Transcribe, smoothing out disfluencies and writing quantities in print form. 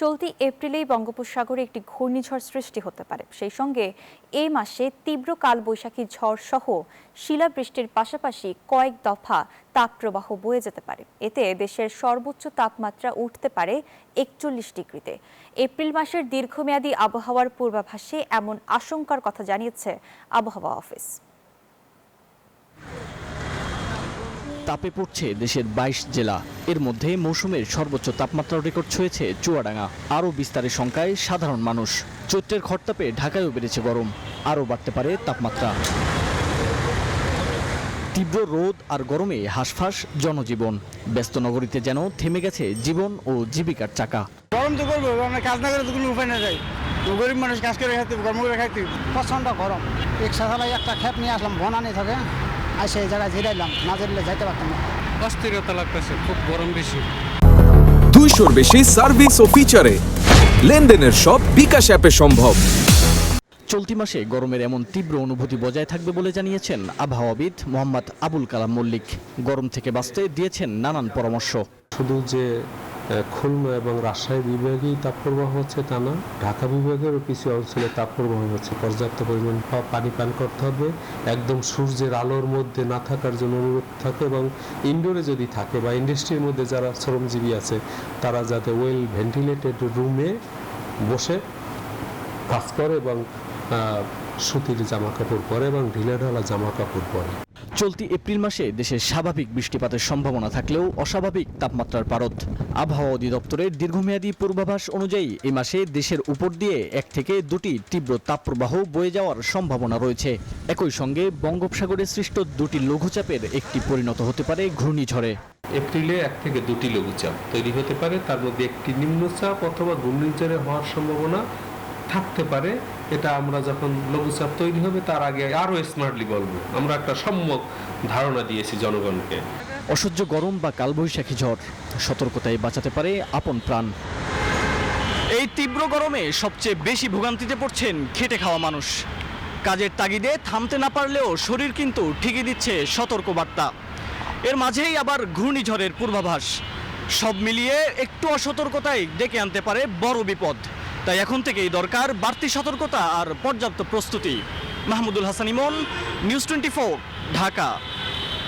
চলতি এপ্রিলেই বঙ্গোপসাগরে একটি ঘূর্ণিঝড় সৃষ্টি হতে পারে। সেই সঙ্গে এই মাসে তীব্র কালবৈশাখী ঝড় সহ শিলাবৃষ্টির পাশাপাশি কয়েক দফা তাপপ্রবাহ বয়ে যেতে পারে। এতে দেশের সর্বোচ্চ তাপমাত্রা উঠতে পারে 41 ডিগ্রিতে। এপ্রিল মাসের দীর্ঘমেয়াদী আবহাওয়ার পূর্বাভাসে এমন আশঙ্কার কথা জানিয়েছে আবহাওয়া অফিস। তাপে পড়ছে দেশের 22 জেলা। এর মধ্যে মৌসুমের সর্বোচ্চ তাপমাত্রা রেকর্ড ছুঁয়েছে চুয়াডাঙ্গা। আরও বিস্তারের শঙ্কায় সাধারণ মানুষ। চৈত্রের খরতাপে ঢাকায়ও বেড়েছে গরম, আরও বাড়তে পারে তাপমাত্রা। তীব্র রোদ আর গরমে হাঁসফাঁস জনজীবন। ব্যস্ত নগরীতে যেন থেমে গেছে জীবন ও জীবিকার চাকা। গরম তো করবো, আমরা কাজ না করে তো কোনো উপায় না যায়। গরিব মানুষ কাজ করে খাইতে, কর্ম করে খাইতে। প্রচণ্ড গরম। রিক্সা চালাই একটা খেপ নিয়ে আসলাম, বনানি থাকে আর সেই জায়গায় জিরাইলাম, না জিরলে যাইতে পারতাম না। অস্থিরতা লাগতেছে, খুব গরম বেশি। 200-র বেশি সার্ভিস ও ফিচারে লেনদেনের সব বিকাশ অ্যাপে সম্ভব। চলতি মাসে গরমের এমন তীব্র অনুভূতি বজায় থাকবে বলে জানিয়েছেন আবহাওয়াবিদ মোহাম্মদ আবুল কালাম মল্লিক। গরম থেকে বাঁচতে দিয়েছেন নানান পরামর্শ। শুধু যে খুলনা এবং রাজশাহী বিভাগেই তাপপ্রবাহ হচ্ছে তা না, ঢাকা বিভাগেরও কিছু অঞ্চলে তাপপ্রবাহ হচ্ছে। পর্যাপ্ত পরিমাণ পানি পান করতে হবে, একদম সূর্যের আলোর মধ্যে না থাকার জন্য অনুরোধ থাকে, এবং ইনডোরে যদি থাকে বা ইন্ডাস্ট্রির মধ্যে যারা শ্রমজীবী আছে তারা যাতে ওয়েল ভেন্টিলেটেড রুমে বসে কাজ করে এবং সুতির জামা কাপড় পরে এবং ঢিলেঢালা জামা কাপড় পরে। চলতি এপ্রিল মাসে দেশে স্বাভাবিক বৃষ্টিপাতের সম্ভাবনা থাকলেও অস্বাভাবিক তাপমাত্রার পারদ। আবহাওয়া অধিদপ্তরের দীর্ঘমেয়াদী পূর্বাভাস অনুযায়ী এই মাসে দেশের উপর দিয়ে 1 থেকে 2টি তীব্র তাপপ্রবাহ বয়ে যাওয়ার সম্ভাবনা রয়েছে। একই সঙ্গে বঙ্গোপসাগরে সৃষ্ট 2টি লঘুচাপের একটি পরিণত হতে পারে ঘূর্ণিঝড়ে। এপ্রিলে 1 থেকে 2টি লঘুচাপ তৈরি হতে পারে, তার মধ্যে একটি নিম্নচাপ অথবা ঘূর্ণিঝড়ে হওয়ার সম্ভাবনা থাকতে পারে। এটা আমরা যখন লঘুচাপ তৈরি হবে তার আগে আরো স্মার্টলি বলবো। আমরা একটা সম্যক ধারণা দিয়েছি জনগণকে। অসহ্য গরম বা কালবৈশাখী ঝড় সতর্কতায় বাঁচাতে পারে আপন প্রাণ। এই তীব্র গরমে সবচেয়ে বেশি ভোগান্তিতে পড়ছেন খেটে খাওয়া মানুষ। কাজের তাগিদে থামতে না পারলেও শরীর কিন্তু ঠিকই দিচ্ছে সতর্ক বার্তা। এর মাঝেই আবার ঘূর্ণিঝড়ের পূর্বাভাস। সব মিলিয়ে একটু অসতর্কতাই ডেকে আনতে পারে বড় বিপদ। তাই এখন থেকেই দরকার বাড়তি সতর্কতা আর পর্যাপ্ত প্রস্তুতি। মাহমুদুল হাসান ইমন, নিউজ 24, ঢাকা।